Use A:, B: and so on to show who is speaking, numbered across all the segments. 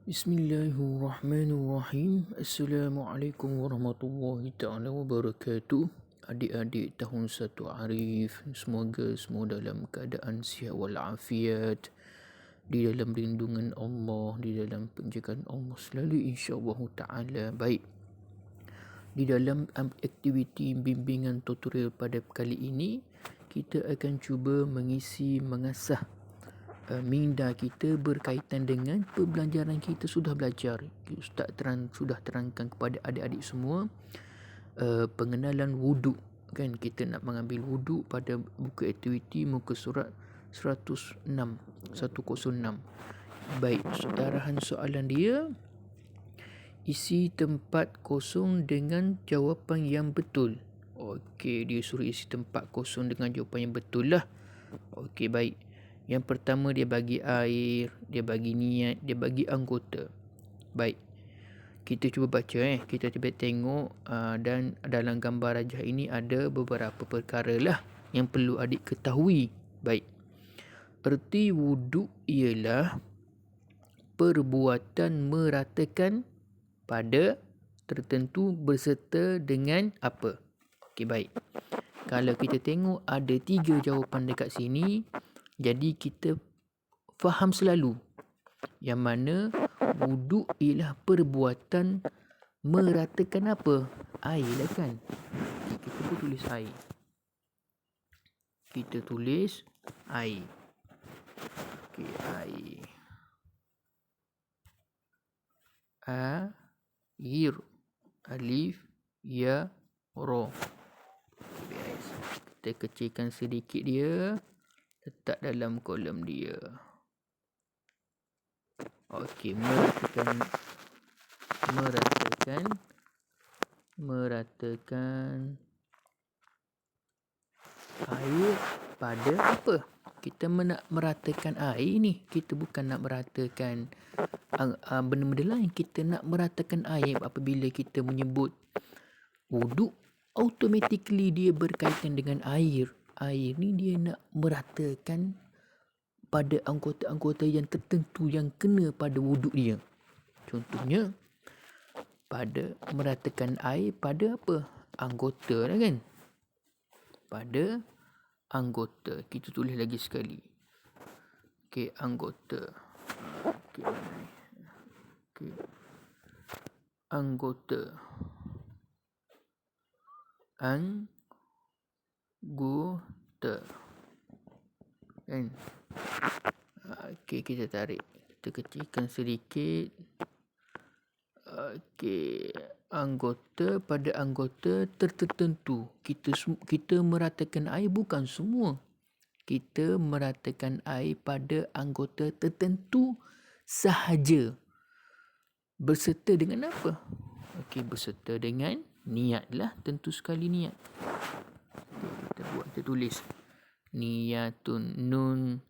A: Bismillahirrahmanirrahim. Assalamualaikum warahmatullahi ta'ala wabarakatuh. Adik-adik tahun 1 Arif, semoga semua dalam keadaan sihat walafiat, di dalam lindungan Allah, di dalam penjagaan Allah selalu insya-Allah ta'ala. Baik, di dalam aktiviti bimbingan tutorial pada kali ini, kita akan cuba mengasah minda kita berkaitan dengan pembelajaran kita sudah belajar. Ustaz sudah terangkan kepada adik-adik semua pengenalan wuduk, kan. Kita nak mengambil wuduk pada buku aktiviti muka surat 106. Baik, arahan soalan dia, isi tempat kosong dengan jawapan yang betul. Okey, dia suruh isi tempat kosong dengan jawapan yang betul lah. Okey, baik. Yang pertama dia bagi air, dia bagi niat, dia bagi anggota. Baik, kita cuba baca. Kita cuba tengok dan dalam gambar rajah ini ada beberapa perkara lah yang perlu adik ketahui. Baik, erti wuduk ialah perbuatan meratakan pada tertentu berserta dengan apa. Okey, baik. Kalau kita tengok ada 3 jawapan dekat sini, jadi kita faham selalu yang mana wuduk ialah perbuatan meratakan apa? Air lah, kan. Kita pun tulis air. Kita tulis air. Okey, air. Air. Alif, ya, ra. Kita kecilkan sedikit dia, letak dalam kolom dia. Okey, meratakan air pada apa? Kita nak meratakan air ni, kita bukan nak meratakan benda-benda lain. Kita nak meratakan air. Apabila kita menyebut wuduk, automatically dia berkaitan dengan air. Air ni dia nak meratakan pada anggota-anggota yang tertentu yang kena pada wuduk dia. Contohnya, pada meratakan air pada apa? Anggota lah, kan. Pada anggota. Kita tulis lagi sekali. Okey, anggota. Okey. Anggota. Kan. Okey, kita tarik. Kita kecilkan sedikit. Okey, anggota pada anggota tertentu. Kita meratakan air bukan semua. Kita meratakan air pada anggota tertentu sahaja. Berserta dengan apa? Okey, berserta dengan niat lah. Tentu sekali niat. Kita tulis niyatun, nun.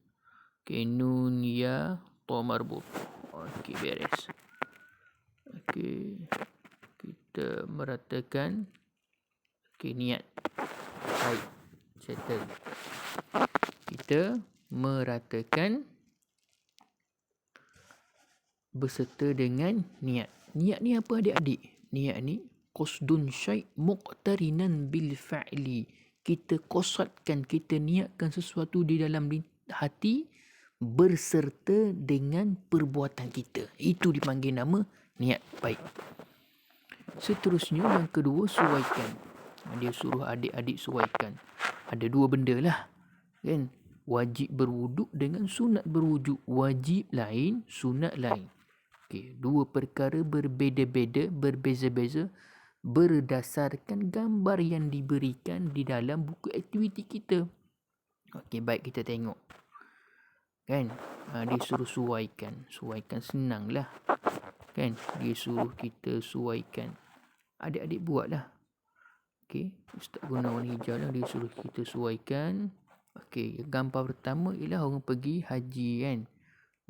A: Okey, nun, ya, ta marbut. Okey, beres. Okey, kita meratakan niat. Baik, settle. Kita meratakan berserta dengan niat. Niat ni apa, adik-adik? Niat ni qasdun syai' muqtarinan bil fa'li. Kita qasatkan, kita niatkan sesuatu di dalam hati berserta dengan perbuatan kita. Itu dipanggil nama niat. Baik. Seterusnya yang kedua, suaikan. Dia suruh adik-adik suaikan. Ada 2 benda lah, kan. Wajib berwuduk dengan sunat berwuduk. Wajib lain, sunat lain. Okey, 2 perkara berbeza-beza berdasarkan gambar yang diberikan di dalam buku aktiviti kita. Okey, baik, kita tengok. Kan, dia suruh suaikan. Suaikan senang lah, kan. Dia suruh kita suaikan. Adik-adik buatlah. Okey, Ustaz guna warna hijau lah. Dia suruh kita suaikan. Okey, gambar pertama ialah orang pergi haji, kan.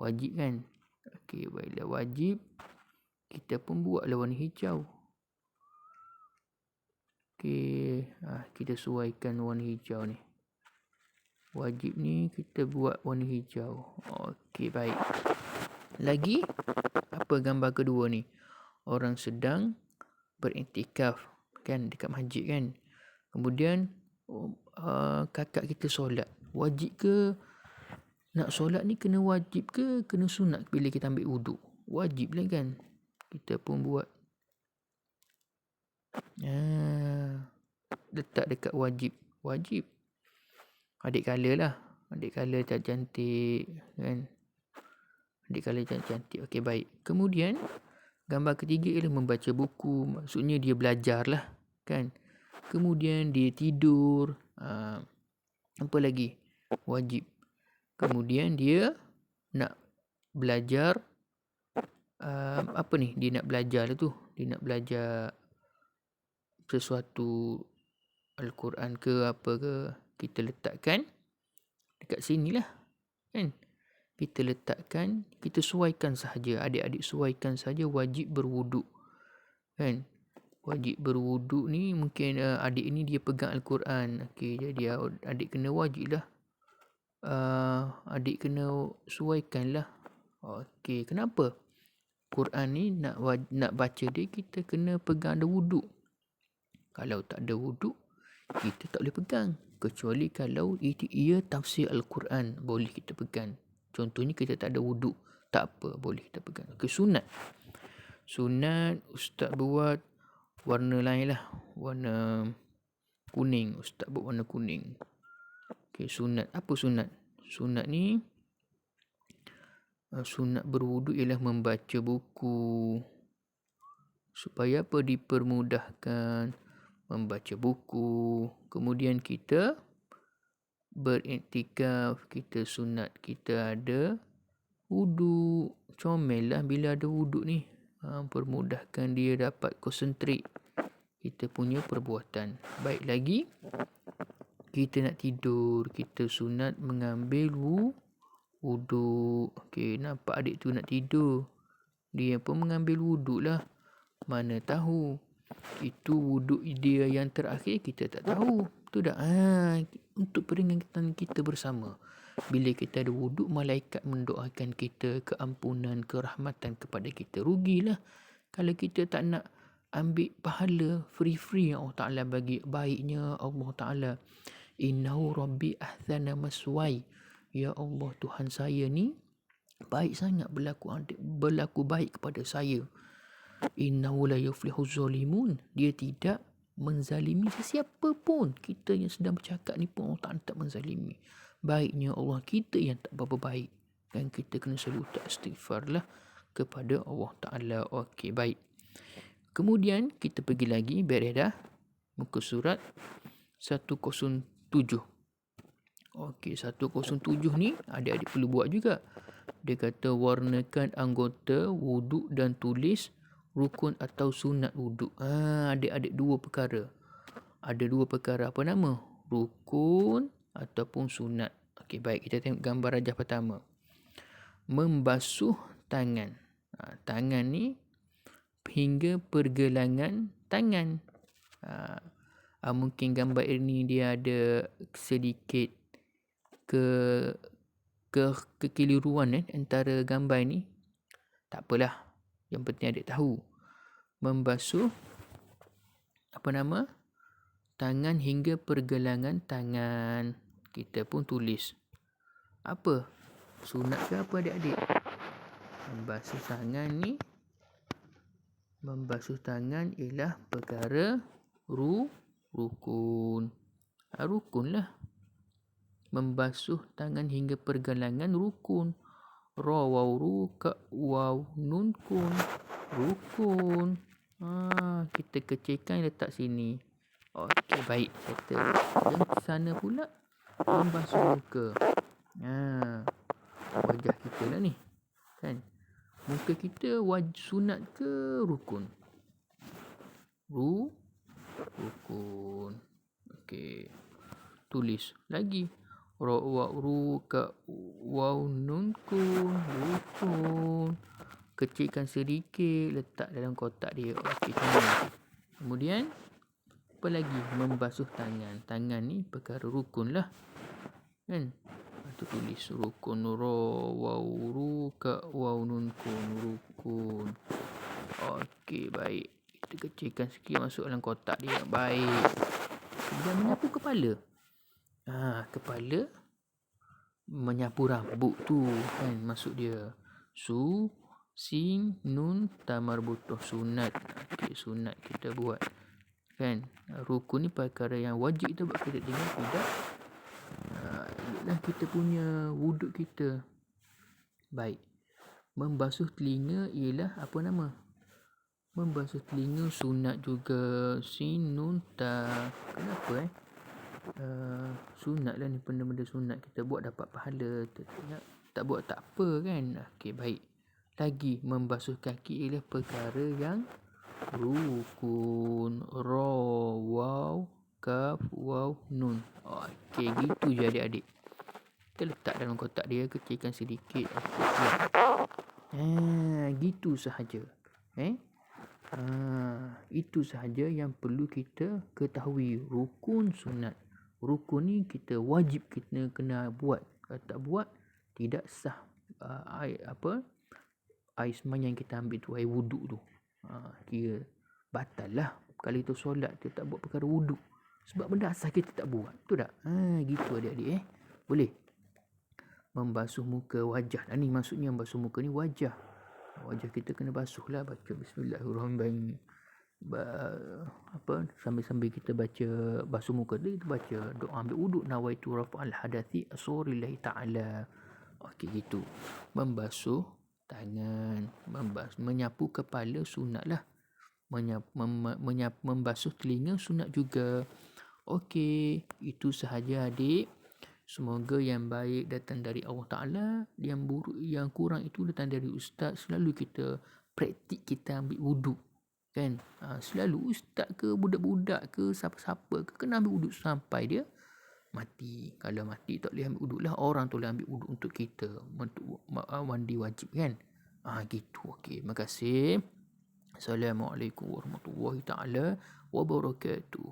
A: Wajib, kan. Okey, baiklah, wajib. Kita pun buatlah warna hijau. Okey, kita suaikan warna hijau ni. Wajib ni kita buat warna hijau. Okey, baik. Lagi Apa gambar kedua ni? Orang sedang beriktikaf kan dekat masjid kan. Kemudian kakak kita solat. Wajib ke nak solat ni, kena wajib ke kena sunat bila kita ambil wuduk? Wajib lah kan. Kita pun buat. Letak dekat wajib. Wajib. Adik kala lah. Adik kala cantik kan. Adik kala cantik. Okey, baik. Kemudian gambar ketiga ialah membaca buku. Maksudnya dia belajar lah kan. Kemudian dia tidur. Apa lagi? Wajib. Kemudian dia nak belajar. Apa ni? Dia nak belajar lah tu. Dia nak belajar sesuatu Al-Quran ke apa ke. Kita letakkan dekat sini lah kan. Kita letakkan, kita suaikan sahaja. Adik-adik suaikan sahaja wajib berwuduk kan. Wajib berwuduk ni mungkin adik ni dia pegang Al-Quran. Okey, jadi adik kena wajib lah. Adik kena suaikan lah. Okey, kenapa? Quran ni nak baca dia, kita kena pegang ada wuduk. Kalau tak ada wuduk, kita tak boleh pegang. Kecuali kalau ia tafsir Al-Quran, boleh kita pegang. Contohnya kita tak ada wuduk, tak apa, boleh kita pegang. Sunat. Sunat ustaz buat warna lain lah. Warna kuning. Ustaz buat warna kuning. Okey, sunat. Apa sunat? Sunat ni, sunat berwuduk ialah membaca buku. Supaya apa? Dipermudahkan membaca buku. Kemudian kita beriktikaf, kita sunat, kita ada wuduk. Comel lah bila ada wuduk ni. Permudahkan dia dapat konsentrate kita punya perbuatan. Baik lagi, kita nak tidur, kita sunat mengambil wuduk. Okey, nampak adik tu nak tidur, dia pun mengambil wuduk lah. Mana tahu itu wuduk dia yang terakhir, kita tak tahu. Betul tak? Untuk peringatan kita bersama. Bila kita ada wuduk, malaikat mendoakan kita keampunan, kerahmatan kepada kita. Rugilah kalau kita tak nak ambil pahala free yang Allah Ta'ala bagi. Baiknya Allah Ta'ala, innahu rabbi ahsana maswai. Ya Allah, Tuhan saya ni baik sangat berlaku baik kepada saya. Innahu la yuflihuz zalimun. Dia tidak menzalimi sesiapa pun. Kita yang sedang bercakap ni pun Allah Ta'ala tak menzalimi. Baiknya Allah, kita yang tak berapa baik. Dan kita kena selalu tak istighfar lah kepada Allah Ta'ala. Okey, baik. Kemudian kita pergi lagi, beres dah. Muka surat 107. Okey, 107 ni adik-adik perlu buat juga. Dia kata warnakan anggota wuduk dan tulis rukun atau sunat wuduk. Adik-adik dua perkara. Ada dua perkara. Apa nama? Rukun ataupun sunat. Okey, baik. Kita tengok gambar rajah pertama. Membasuh tangan. Tangan ni hingga pergelangan tangan. Mungkin gambar ini dia ada sedikit kekeliruan antara gambar ni. Tak apalah. Yang penting adik tahu. Membasuh tangan hingga pergelangan tangan. Kita pun tulis. Apa? Sunat ke apa adik-adik? Membasuh tangan ni. Membasuh tangan ialah perkara rukun. Rukun lah. Membasuh tangan hingga pergelangan rukun. Ra waw ru ka waw nun kun. Rukun. Kita kecilkan letak sini. Okey, baik. Settle. Dan sana pula membasuh muka. Wajah kita lah ni. Kan? Muka kita sunat ke rukun? Rukun. Okey. Tulis lagi. Ra wa ru ka waw nun kun. Rukun. Kecilkan sedikit, letak dalam kotak dia. Okey, kemudian apa lagi? Membasuh tangan. Tangan ni perkara rukun lah. Kan? Tu tulis rukun. Ra waw ru ka waw nun kun. rukun. Okey, baik. Kita kecilkan sikit, masuk dalam kotak dia. Baik. Kemudian menyapu kepala. Kepala menyapu rambut tu kan, maksud dia. Sin, nun, tamarbutoh, sunat. Okey, sunat kita buat. Kan? Rukun ni perkara yang wajib kita buat, kita dengan tidak. Ialah kita punya wuduk kita. Baik. Membasuh telinga ialah apa nama? Membasuh telinga sunat juga. Sin, nun, ta. Kenapa sunat lah ni, benda-benda sunat kita buat dapat pahala. Tak buat tak apa kan. Okey, baik. Lagi, membasuh kaki ialah perkara yang rukun. Ra, waw, kaf, waw, nun. Okey, gitu je adik-adik. Kita letak dalam kotak dia, kecilkan sedikit. Gitu sahaja. Itu sahaja yang perlu kita ketahui. Rukun sunat. Rukun ni kita wajib kita kena buat. Kalau tak buat, tidak sah air sembahyang yang kita ambil tu, air wuduk tu. Kira batal lah. Kalau itu solat, kita tak buat perkara wuduk. Sebab benda asal kita tak buat. Betul tak? Gitu adik-adik. Boleh. Membasuh muka, wajah. Ni maksudnya membasuh muka ni wajah. Wajah kita kena basuh lah. Baca Bismillahirrahmanirrahim. Sambil-sambil kita baca basuh muka dia, kita baca doa ambil wuduk. Nawaitu rafa'al hadathi asurillahi ta'ala. Okey, gitu. Membasuh tangan, menyapu kepala sunat lah. Membasuh telinga sunat juga. Okey, itu sahaja adik. Semoga yang baik datang dari Allah Ta'ala, yang buruk, yang kurang itu datang dari ustaz. Selalu kita praktik kita ambil wuduk kan. Selalu ustaz ke budak-budak ke siapa-siapa ke kena ambil wuduk sampai dia mati. Kalau mati tak boleh ambil wuduk lah, orang tu boleh ambil wuduk untuk kita, untuk mandi wajib kan. Gitu. Okey, terima kasih. Assalamualaikum warahmatullahi taala wabarakatuh.